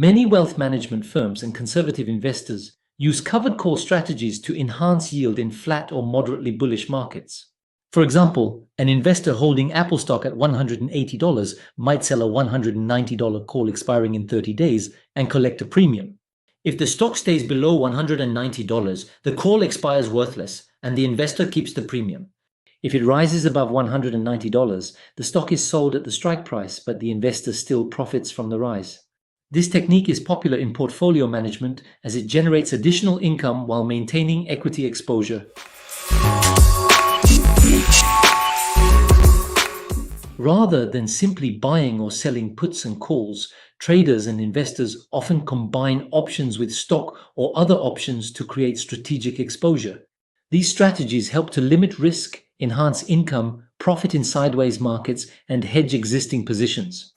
Many wealth management firms and conservative investors use covered call strategies to enhance yield in flat or moderately bullish markets. For example, an investor holding Apple stock at $180 might sell a $190 call expiring in 30 days and collect a premium. If the stock stays below $190, the call expires worthless and the investor keeps the premium. If it rises above $190, the stock is sold at the strike price, but the investor still profits from the rise. This technique is popular in portfolio management as it generates additional income while maintaining equity exposure. Rather than simply buying or selling puts and calls, traders and investors often combine options with stock or other options to create strategic exposure. These strategies help to limit risk, enhance income, profit in sideways markets, and hedge existing positions.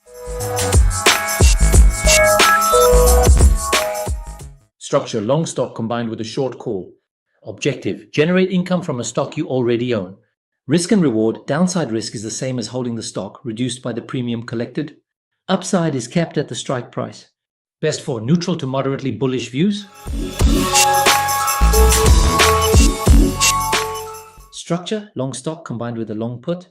Structure: long stock combined with a short call. Objective: generate income from a stock you already own. Risk and reward: downside risk is the same as holding the stock, reduced by the premium collected. Upside is kept at the strike price. Best for neutral to moderately bullish views. Structure: long stock combined with a long put.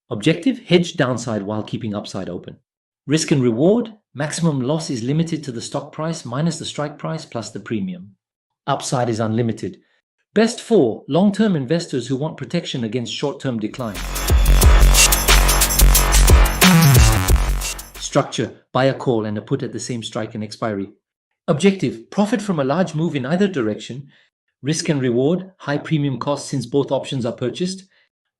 Objective: hedge downside while keeping upside open. Risk and reward: maximum loss is limited to the stock price minus the strike price plus the premium. Upside is unlimited. Best for long-term investors who want protection against short-term decline. Structure: buy a call and a put at the same strike and expiry. Objective: profit from a large move in either direction. Risk and reward: high premium cost since both options are purchased.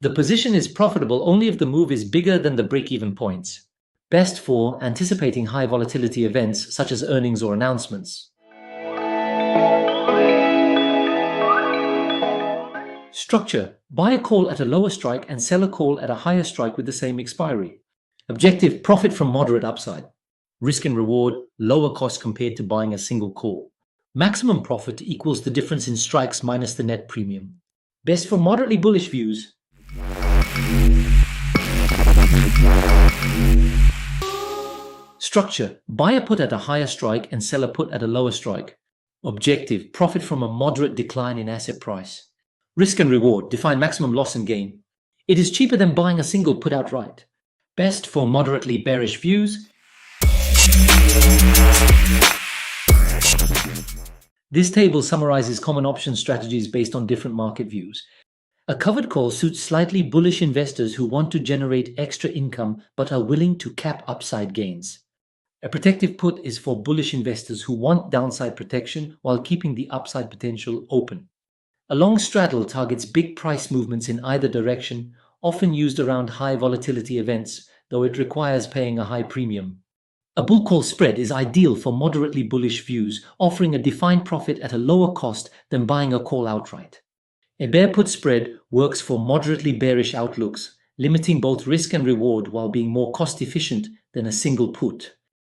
The position is profitable only if the move is bigger than the break-even points. Best for anticipating high volatility events such as earnings or announcements. Structure: buy a call at a lower strike and sell a call at a higher strike with the same expiry. Objective: profit from moderate upside. Risk and reward: lower cost compared to buying a single call. Maximum profit equals the difference in strikes minus the net premium. Best for moderately bullish views. Structure: buy a put at a higher strike and sell a put at a lower strike. Objective: profit from a moderate decline in asset price. Risk and reward: define maximum loss and gain. It is cheaper than buying a single put outright. Best for moderately bearish views. This table summarizes common option strategies based on different market views. A covered call suits slightly bullish investors who want to generate extra income but are willing to cap upside gains. A protective put is for bullish investors who want downside protection while keeping the upside potential open. A long straddle targets big price movements in either direction, often used around high volatility events, though it requires paying a high premium. A bull call spread is ideal for moderately bullish views, offering a defined profit at a lower cost than buying a call outright. A bear put spread works for moderately bearish outlooks, limiting both risk and reward while being more cost efficient than a single put.